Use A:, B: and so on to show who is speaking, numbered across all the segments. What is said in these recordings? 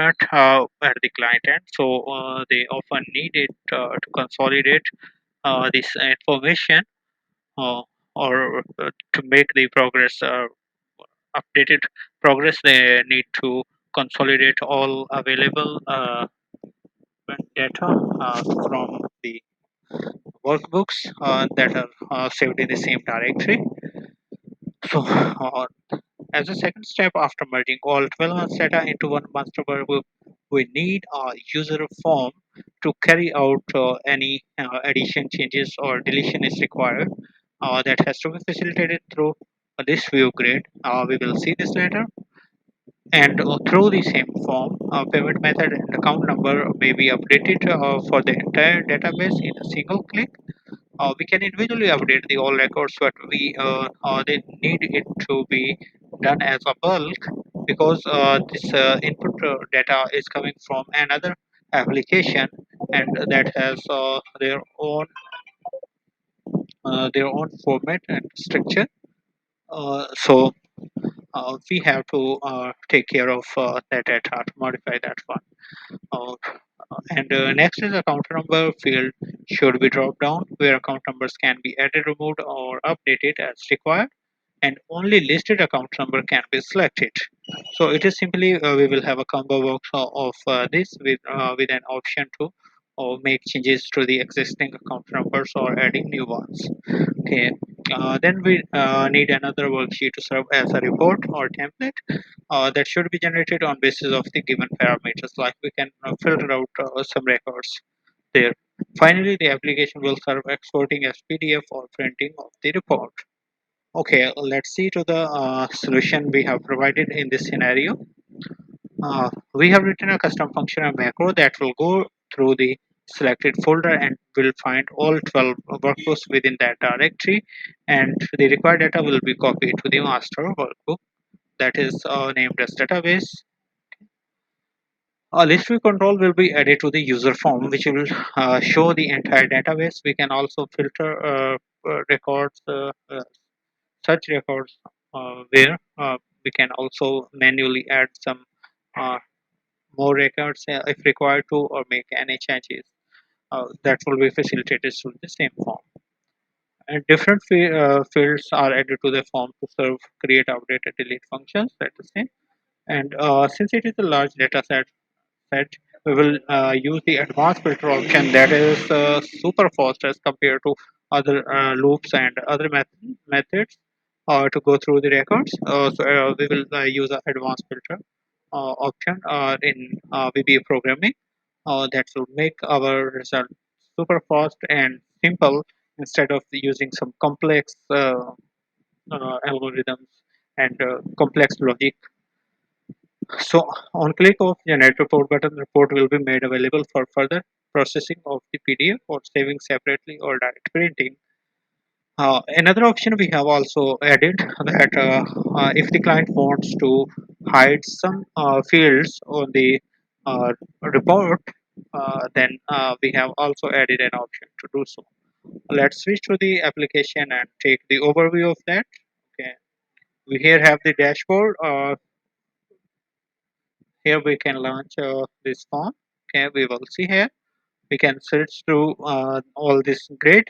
A: at the client end, so they often need it to consolidate this information, uh, or to make the progress updated progress. They need to consolidate all available data from the workbooks that are saved in the same directory. So, as a second step, after merging all 12 months data into one master workbook, we need a user form to carry out any addition, changes, or deletion is required. That has to be facilitated through this view grid. We will see this later. And through the same form, payment method and account number may be updated for the entire database in a single click. We can individually update the all records, but we they need it to be done as a bulk, because this input data is coming from another application, and that has their own format and structure. So we have to take care of that data to modify that one. Uh, and next is account number field should be dropped down, where account numbers can be added, removed, or updated as required, and only listed account number can be selected. So it is simply we will have a combo box of this with an option to make changes to the existing account numbers or adding new ones. Okay. Then we need another worksheet to serve as a report or template that should be generated on basis of the given parameters. Like we can filter out some records there. Finally, the application will serve exporting as PDF or printing of the report. Okay, let's see to the solution we have provided in this scenario. We have written a custom function and macro that will go through the selected folder and will find all 12 workbooks within that directory, and the required data will be copied to the master workbook that is named as database. A list view control will be added to the user form, which will show the entire database. We can also filter records, such records, where we can also manually add some uh, more records if required to, or make any changes that will be facilitated through the same form. And different fields are added to the form to serve create, update, and delete functions. That's the same. And since it is a large data set, we will use the advanced filter option that is super fast as compared to other loops and other methods to go through the records. So we will use an advanced filter option in VBA programming that will make our result super fast and simple, instead of using some complex algorithms and complex logic. So on click of generate report button, report will be made available for further processing of the PDF or saving separately or direct printing. Another option we have also added that if the client wants to hide some fields on the report, then we have also added an option to do so. Let's switch to the application and take the overview of that. Okay, we here have the dashboard. Here we can launch this form. Okay, we will see here. We can search through all this grid,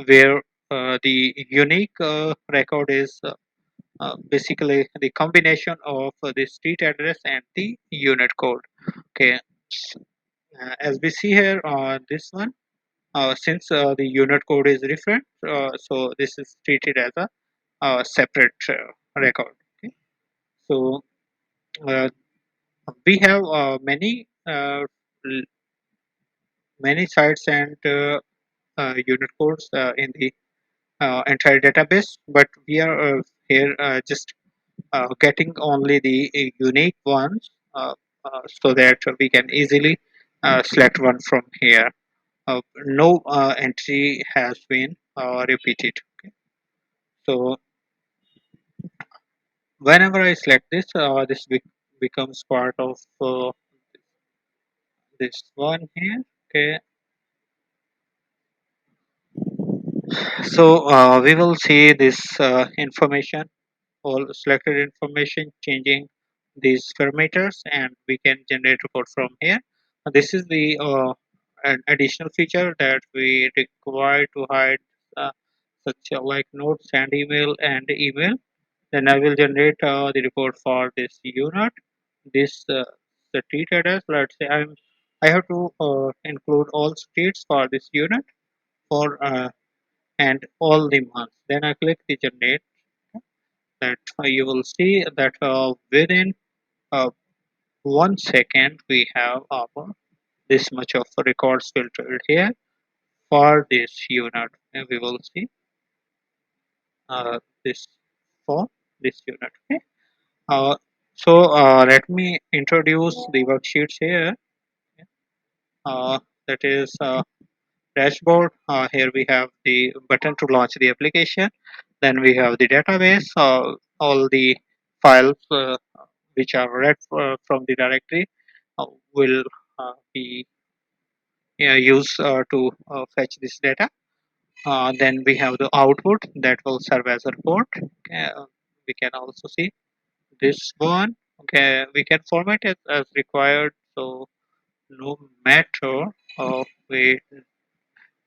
A: where the unique record is basically the combination of the street address and the unit code. Okay, as we see here on this one, since the unit code is different, so this is treated as a separate record. Okay, so uh, we have many sites and unit codes in the entire database, but we are here just getting only the unique ones, so that we can easily select one from here. No entry has been repeated. Okay. So whenever I select this, this becomes part of this one here. Okay. So we will see this information, all selected information changing these parameters and we can generate report from here. This is the an additional feature that we require to hide uh, such like notes and email. Then I will generate the report for this unit. This the treated as, let's say I have to include all streets for this unit for and all the months. Then I click the generate. That you will see that within uh, 1 second we have our this much of records filtered here for this unit. And we will see this for this unit. Okay. Uh, let me introduce the worksheets here. That is dashboard. Here we have the button to launch the application. Then we have the database, all the files which are read from the directory will be used to fetch this data. Then we have the output that will serve as a report. We can also see this one. Okay, we can format it as required. So no matter we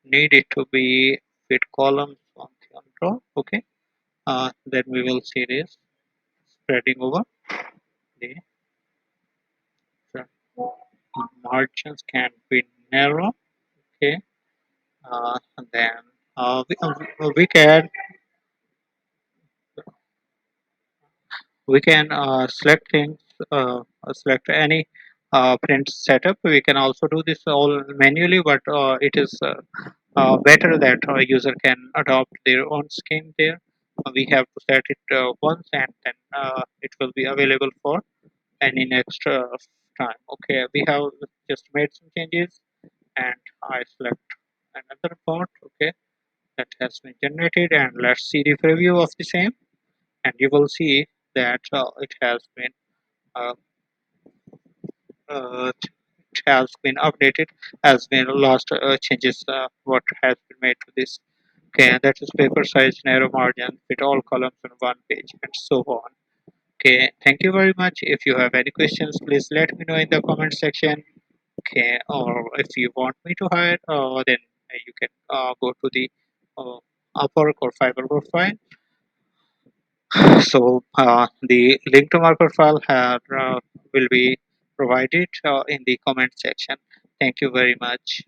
A: need it to be with columns on top. Okay, then we will see this spreading over the margins can be narrow. Okay, and then we can select things, select any print setup. We can also do this all manually, but it is better that a user can adopt their own scheme there. We have to set it once and then it will be available for any next time. Okay, we have just made some changes and I select another part. Okay, that has been generated and let's see the preview of the same, and you will see that it has been uh, it has been updated, has been last changes what has been made to this. Okay, that is paper size, narrow margin, fit all columns on one page, and so on. Okay, thank you very much. If you have any questions, please let me know in the comment section. Okay, or if you want me to hire, then you can go to the uh, Upwork or Fiverr profile. So the link to my profile will be provided in the comment section. Thank you very much.